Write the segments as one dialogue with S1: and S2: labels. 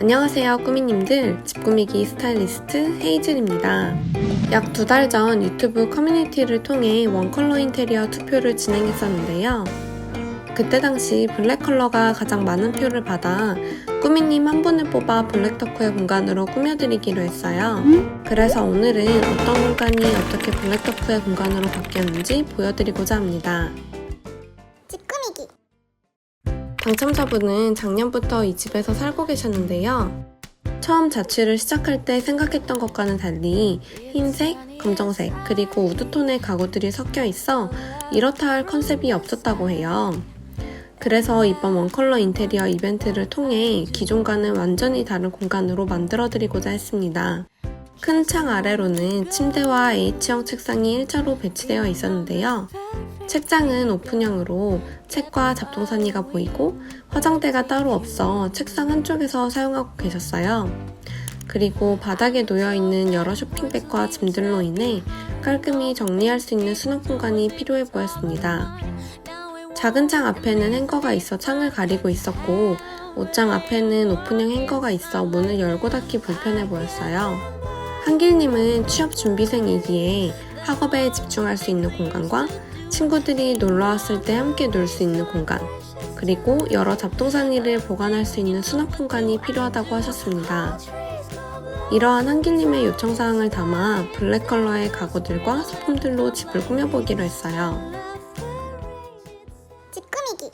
S1: 안녕하세요 꾸미님들, 집꾸미기 스타일리스트 헤이즐입니다. 약 2달 전 유튜브 커뮤니티를 통해 원컬러 인테리어 투표를 진행했었는데요. 그때 당시 블랙 컬러가 가장 많은 표를 받아 꾸미님 한 분을 뽑아 블랙 덕후의 공간으로 꾸며드리기로 했어요. 그래서 오늘은 어떤 공간이 어떻게 블랙 덕후의 공간으로 바뀌었는지 보여드리고자 합니다.
S2: 집꾸미기.
S1: 당첨자분은 작년부터 이 집에서 살고 계셨는데요. 처음 자취를 시작할 때 생각했던 것과는 달리 흰색, 검정색, 그리고 우드톤의 가구들이 섞여 있어 이렇다 할 컨셉이 없었다고 해요. 그래서 이번 원컬러 인테리어 이벤트를 통해 기존과는 완전히 다른 공간으로 만들어드리고자 했습니다. 큰 창 아래로는 침대와 H형 책상이 일자로 배치되어 있었는데요. 책장은 오픈형으로 책과 잡동사니가 보이고 화장대가 따로 없어 책상 한쪽에서 사용하고 계셨어요. 그리고 바닥에 놓여있는 여러 쇼핑백과 짐들로 인해 깔끔히 정리할 수 있는 수납 공간이 필요해 보였습니다. 작은 창 앞에는 행거가 있어 창을 가리고 있었고 옷장 앞에는 오픈형 행거가 있어 문을 열고 닫기 불편해 보였어요. 한길님은 취업 준비생이기에 학업에 집중할 수 있는 공간과 친구들이 놀러왔을 때 함께 놀 수 있는 공간, 그리고 여러 잡동사니를 보관할 수 있는 수납 공간이 필요하다고 하셨습니다. 이러한 한길님의 요청사항을 담아 블랙 컬러의 가구들과 소품들로 집을 꾸며보기로 했어요.
S2: 집꾸미기.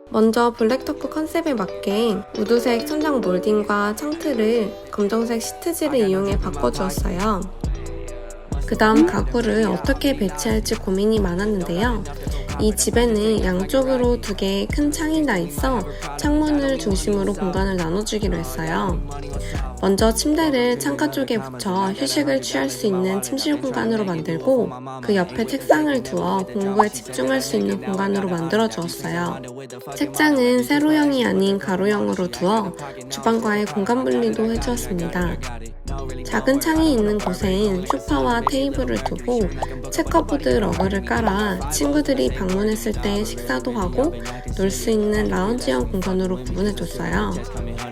S1: 먼저 블랙 덕후 컨셉에 맞게 우드색 천장 몰딩과 창틀을 검정색 시트지를 이용해 바꿔주었어요. 그 다음 가구를 어떻게 배치할지 고민이 많았는데요. 이 집에는 양쪽으로 2개의 큰 창이 나 있어 창문을 중심으로 공간을 나눠주기로 했어요. 먼저 침대를 창가 쪽에 붙여 휴식을 취할 수 있는 침실 공간으로 만들고 그 옆에 책상을 두어 공부에 집중할 수 있는 공간으로 만들어 주었어요. 책장은 세로형이 아닌 가로형으로 두어 주방과의 공간 분리도 해주었습니다. 작은 창이 있는 곳엔 소파와 테이블을 두고 체커보드 러그를 깔아 친구들이 방문했을 때 식사도 하고 놀 수 있는 라운지형 공간으로 구분해줬어요.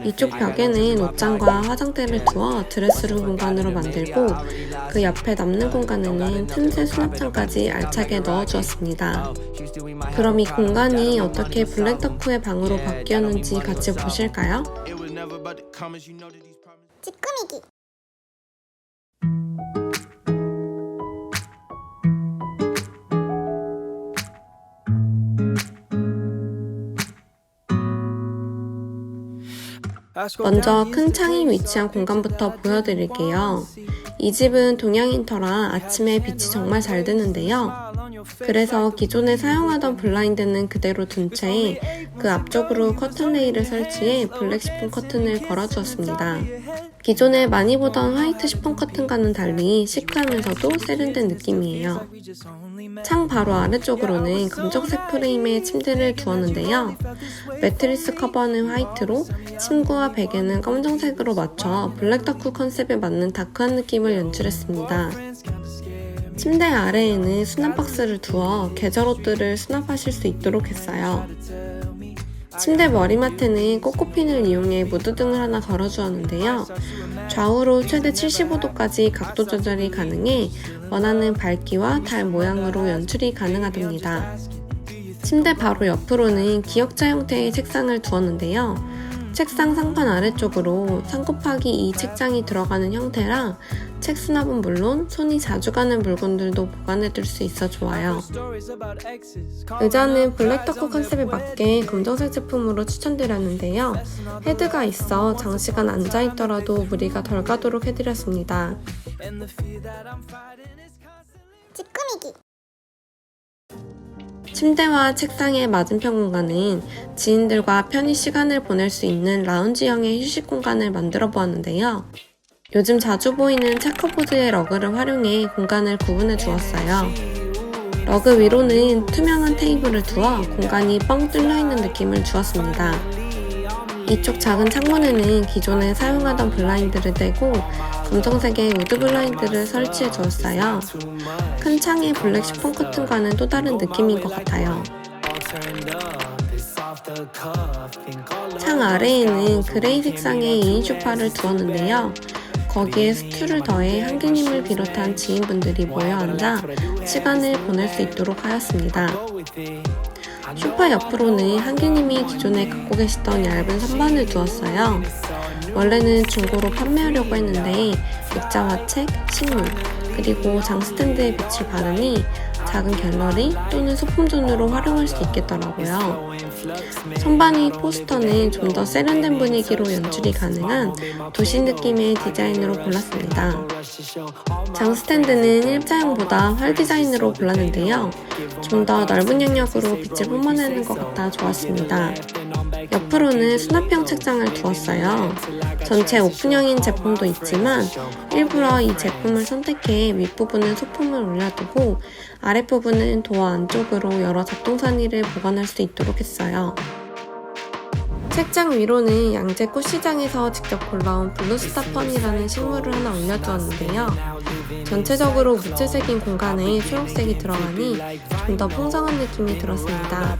S1: 이쪽 벽에는 옷장과 화장대를 두어 드레스룸 공간으로 만들고 그 옆에 남는 공간에는 틈새 수납장까지 알차게 넣어주었습니다. 그럼 이 공간이 어떻게 블랙 덕후의 방으로 바뀌었는지 같이 보실까요?
S2: 집꾸미기.
S1: 먼저 큰 창이 위치한 공간부터 보여드릴게요. 이 집은 동양인터라 아침에 빛이 정말 잘 드는데요. 그래서 기존에 사용하던 블라인드는 그대로 둔 채 그 앞쪽으로 커튼 레일을 설치해 블랙 시폰 커튼을 걸어주었습니다. 기존에 많이 보던 화이트 시폰 커튼과는 달리 시크하면서도 세련된 느낌이에요. 창 바로 아래쪽으로는 검정색 프레임의 침대를 두었는데요. 매트리스 커버는 화이트로 침구와 베개는 검정색으로 맞춰 블랙 덕후 컨셉에 맞는 다크한 느낌을 연출했습니다. 침대 아래에는 수납 박스를 두어 계절 옷들을 수납하실 수 있도록 했어요. 침대 머리맡에는 꼬꼬핀을 이용해 무드등을 하나 걸어주었는데요. 좌우로 최대 75도까지 각도 조절이 가능해 원하는 밝기와 달 모양으로 연출이 가능하답니다. 침대 바로 옆으로는 기역자 형태의 책상을 두었는데요. 책상 상판 아래쪽으로 3×2 책장이 들어가는 형태라 책 수납은 물론 손이 자주 가는 물건들도 보관해둘 수 있어 좋아요. 의자는 블랙 덕후 컨셉에 맞게 검정색 제품으로 추천드렸는데요. 헤드가 있어 장시간 앉아있더라도 무리가 덜 가도록 해드렸습니다.
S2: 집꾸미기.
S1: 침대와 책상의 맞은편 공간은 지인들과 편히 시간을 보낼 수 있는 라운지형의 휴식 공간을 만들어 보았는데요. 요즘 자주 보이는 체커보드의 러그를 활용해 공간을 구분해 주었어요. 러그 위로는 투명한 테이블을 두어 공간이 뻥 뚫려 있는 느낌을 주었습니다. 이쪽 작은 창문에는 기존에 사용하던 블라인드를 떼고 검정색의 우드 블라인드를 설치해 주었어요. 큰 창의 블랙 시폰 커튼과는 또 다른 느낌인 것 같아요. 창 아래에는 그레이 색상의 2인 소파를 두었는데요. 거기에 스투를 더해 한기님을 비롯한 지인분들이 모여 앉아 시간을 보낼 수 있도록 하였습니다. 소파 옆으로는 한기님이 기존에 갖고 계시던 얇은 선반을 두었어요. 원래는 중고로 판매하려고 했는데 액자와 책, 식물, 그리고 장 스탠드에 빛을 바르니 작은 갤러리 또는 소품존으로 활용할 수 있겠더라고요. 선반이 포스터는 좀 더 세련된 분위기로 연출이 가능한 도시 느낌의 디자인으로 골랐습니다. 장 스탠드는 일자형보다 활 디자인으로 골랐는데요. 좀 더 넓은 영역으로 빛을 뿜어내는 것 같아 좋았습니다. 옆으로는 수납형 책장을 두었어요. 전체 오픈형인 제품도 있지만 일부러 이 제품을 선택해 윗부분은 소품을 올려두고 아랫부분은 도어 안쪽으로 여러 잡동사니를 보관할 수 있도록 했어요. 책장 위로는 양재 꽃시장에서 직접 골라온 블루스타펀이라는 식물을 하나 올려두었는데요. 전체적으로 무채색인 공간에 초록색이 들어가니 좀 더 풍성한 느낌이 들었습니다.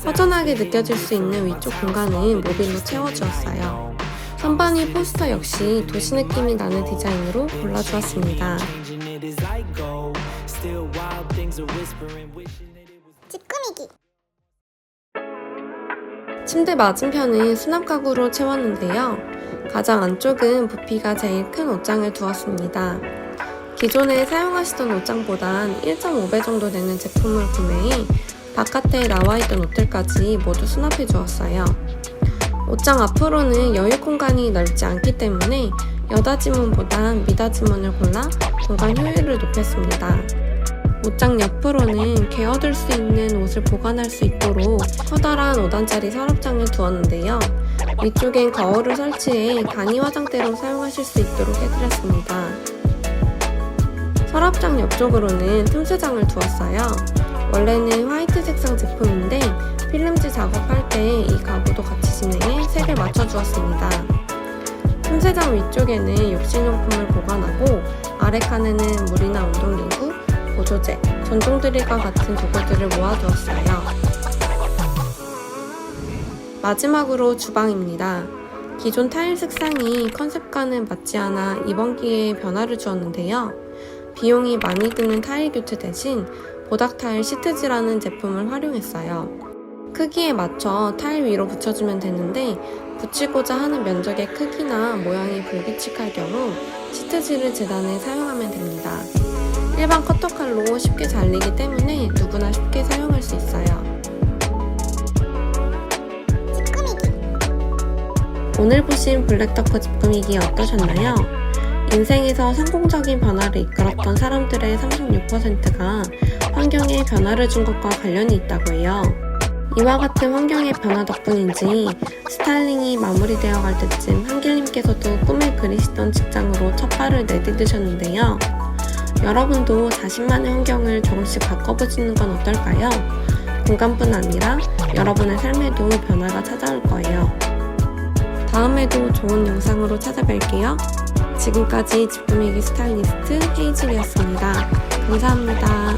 S1: 허전하게 느껴질 수 있는 위쪽 공간은 모빌로 채워주었어요. 선반위 포스터 역시 도시 느낌이 나는 디자인으로 골라주었습니다.
S2: 찌끄미기
S1: 침대 맞은편은 수납 가구로 채웠는데요. 가장 안쪽은 부피가 제일 큰 옷장을 두었습니다. 기존에 사용하시던 옷장보단 1.5배 정도 되는 제품을 구매해 바깥에 나와있던 옷들까지 모두 수납해 주었어요. 옷장 앞으로는 여유 공간이 넓지 않기 때문에 여닫이문보단 미닫이문을 골라 공간 효율을 높였습니다. 옷장 옆으로는 개어둘 수 있는 옷을 보관할 수 있도록 커다란 5단짜리 서랍장을 두었는데요. 위쪽엔 거울을 설치해 간이 화장대로 사용하실 수 있도록 해드렸습니다. 서랍장 옆쪽으로는 틈새장을 두었어요. 원래는 화이트 색상 제품인데 필름지 작업할 때 이 가구도 같이 진행해 색을 맞춰주었습니다. 틈새장 위쪽에는 욕실용품을 보관하고 아래 칸에는 물이나 운동기구, 보조제, 전동 드릴과 같은 도구들을 모아두었어요. 마지막으로 주방입니다. 기존 타일 색상이 컨셉과는 맞지 않아 이번 기회에 변화를 주었는데요. 비용이 많이 드는 타일 교체 대신 보닥타일 시트지라는 제품을 활용했어요. 크기에 맞춰 타일 위로 붙여주면 되는데 붙이고자 하는 면적의 크기나 모양이 불규칙할 경우 시트지를 재단해 사용하면 됩니다. 일반 커터칼로 쉽게 잘리기 때문에 누구나 쉽게 사용할 수 있어요.
S2: 찌끄미기
S1: 오늘 보신 블랙더커 집 꾸미기 어떠셨나요? 인생에서 성공적인 변화를 이끌었던 사람들의 36%가 환경에 변화를 준 것과 관련이 있다고 해요. 이와 같은 환경의 변화 덕분인지 스타일링이 마무리되어 갈 때쯤 한길님께서도 꿈에 그리시던 직장으로 첫 발을 내디디셨는데요. 여러분도 자신만의 환경을 조금씩 바꿔보시는 건 어떨까요? 공간뿐 아니라 여러분의 삶에도 변화가 찾아올 거예요. 다음에도 좋은 영상으로 찾아뵐게요. 지금까지 집 꾸미기 스타일리스트 헤이즐이었습니다. 감사합니다.